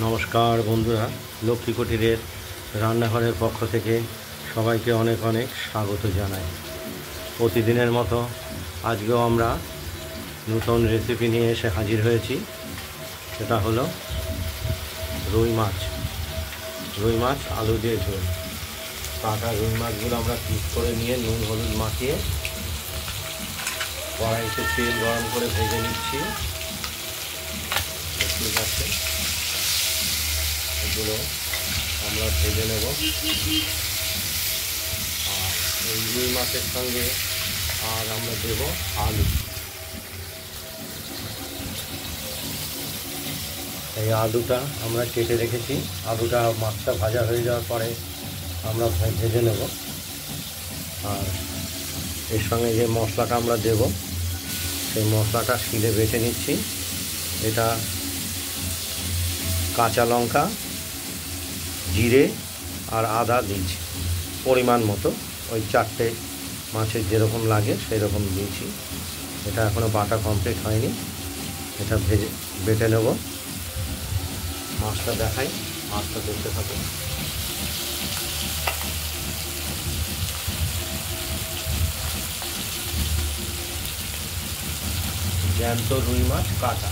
নমস্কার বন্ধুরা, লক্ষ্মী কুটিরের রান্নাঘরের পক্ষ থেকে সবাইকে অনেক অনেক স্বাগত জানাই। প্রতিদিনের মতো আজকেও আমরা নতুন রেসিপি নিয়ে এসে হাজির হয়েছি। সেটা হলো রুই মাছ আলু দিয়ে ঝোল। কাটা রুই মাছগুলো আমরা পিস করে নিয়ে নুন হলুদ মাখিয়ে কড়াইতে তেল গরম করে ভেজে নিচ্ছি। ঠিক আছে, এগুলো আমরা ভেজে নেব। আর এই রুই মাছের সঙ্গে আর আমরা দেব আলু। এই আলুটা আমরা কেটে রেখেছি। আলুটা মাছটা ভাজা হয়ে যাওয়ার পরে আমরা ভেজে নেব। আর এর সঙ্গে যে মশলাটা আমরা দেব সেই মশলাটা শিলে বেটে নিচ্ছি। এটা কাঁচা লঙ্কা, জিরে আর আদা দিয়েছি পরিমাণ মতো, ওই 4টে মাছের যেরকম লাগে সেই রকম দিয়েছি। এটা এখনও বাটা কমপ্লিট হয়নি, এটা বেটে নেব। মাছটা দেখাই, মাছটা দেখতে থাকো। জ্যান্ত রুই মাছ কাটা।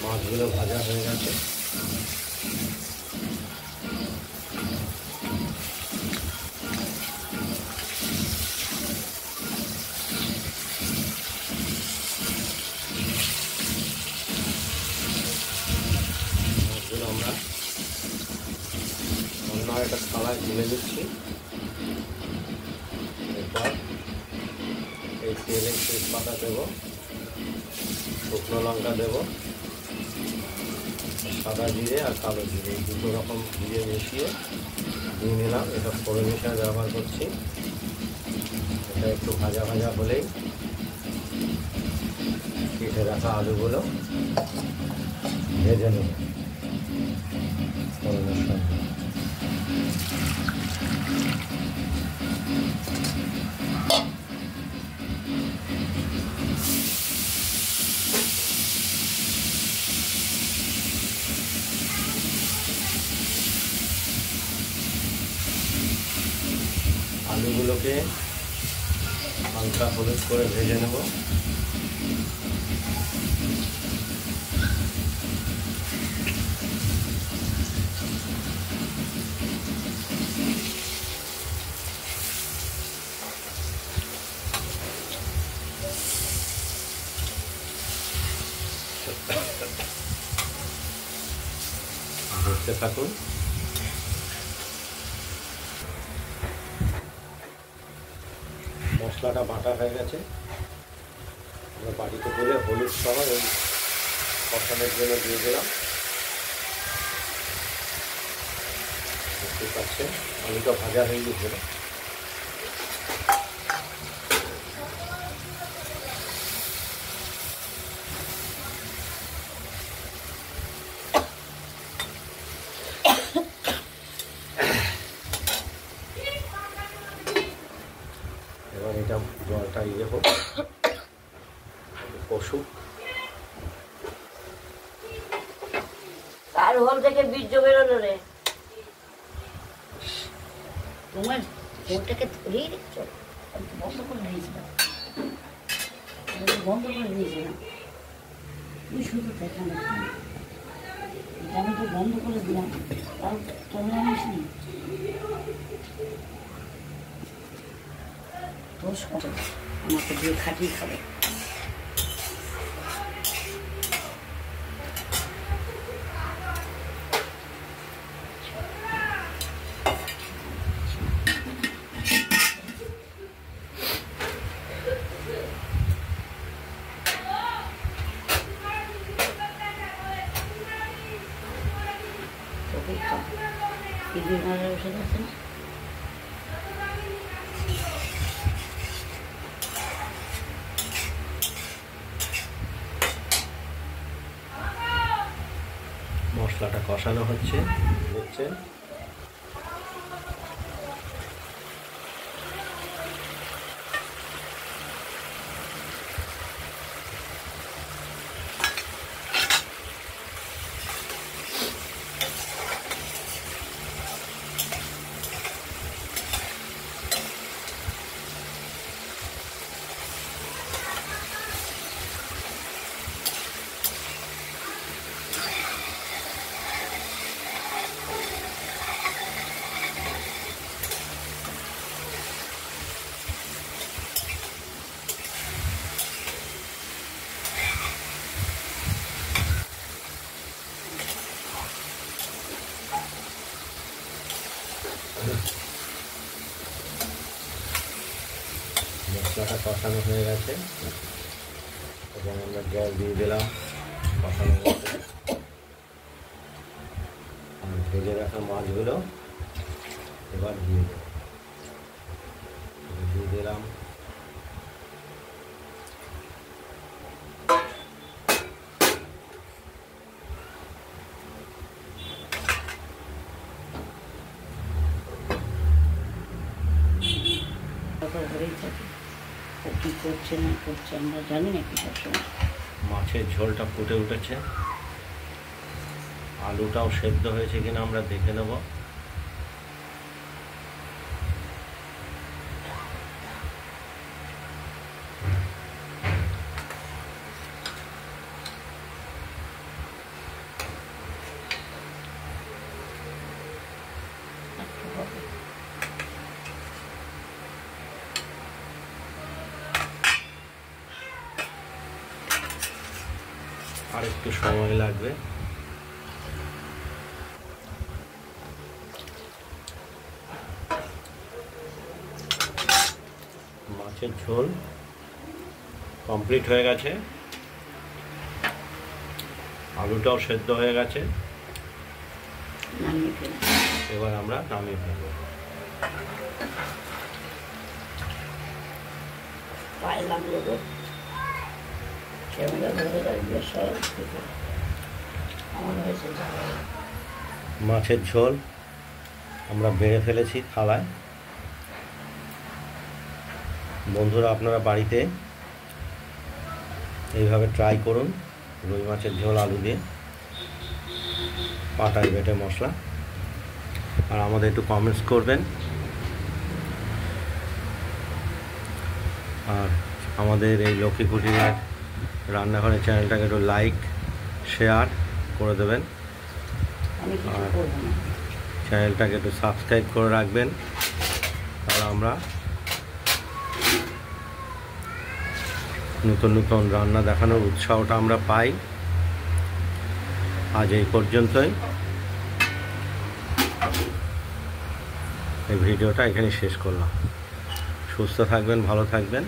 মাছগুলো ভাজা হয়ে গেছে। মাছগুলো আমরা অন্য একটা থালায় তুলে দিচ্ছি। এরপর এই তেলে তেজপাতা দেবো, শুকনো লঙ্কা দেবো, সাদা জিরে আর কালো জিরে, এই দুটো রকম জিরে মিশিয়ে দিয়ে নিলাম। এটা ফোড়ন হিসাবে ব্যবহার করছি। এটা একটু ভাজা ভাজা হলেই কেটে রাখা আলুগুলো ভেজে নেব ফোড়নের সঙ্গে। আলুগুলোকে হালকা হলুদ করে ভেজে নেব। দেখতে থাকুন। মশলাটা বাটা হয়ে গেছে। আমরা বাড়িতে করে হলুদ সহ ওই কষানোর জন্য দিয়ে দিলাম। দেখতে পাচ্ছেন আলুটা ভাজা হয়ে গেছিল। এবার এটা জলটা হোক, কষুক। আর হোল থেকে বীর্য বেরোলো রে। তোমার ফোনটাকে ধরেই রেখেছ, আমি তো বন্ধ করে দিয়েছিলাম, বন্ধ করে দিয়েছিলাম, তুই শুধু দেখা না, আমি তো বন্ধ করে দিলাম, তাও ক্যামেরা আসনি, দোষ করে আমাকে দিয়ে খাটিয়ে খাবে। ভিডিও মারার ওষুধ আছে না? মশলাটা কষানো হচ্ছে, দেখছেন। মশলাটা কষানো হয়ে গেছে এবং আমরা জল দিয়ে দিলাম কষানো মধ্যে। ভেজে রাখা মাছগুলো এবার দিয়ে দিলাম। ধরেই থাকে, ও কী করছে না করছে আমরা জানি না কি সবসময়। মাছের ঝোলটা ফুটে উঠেছে, আলুটাও সেদ্ধ হয়েছে কিনা আমরা দেখে নেব। আর একটু সময় লাগবে। মাছের ঝোল কমপ্লিট হয়ে গেছে, আলুটাও সেদ্ধ হয়ে গেছে, এবার আমরা নামিয়ে ফেলব। মাছের ঝোল আমরা বেড়ে ফেলেছি থালায়। বন্ধুরা, আপনারা বাড়িতে এইভাবে ট্রাই করুন রুই মাছের ঝোল আলু দিয়ে, পাটায় বেটে মশলা। আর আমাদের একটু কমেন্টস করবেন, আর আমাদের এই লক্ষ্মী কুটিরের রান্নাঘরের চ্যানেলটাকে একটু লাইক শেয়ার করে দেবেন, আর চ্যানেলটাকে একটু সাবস্ক্রাইব করে রাখবেন। আর আমরা নতুন নতুন রান্না দেখানোর উৎসাহটা আমরা পাই। আজ এই পর্যন্তই, এই ভিডিওটা এখানে শেষ করলাম। সুস্থ থাকবেন, ভালো থাকবেন।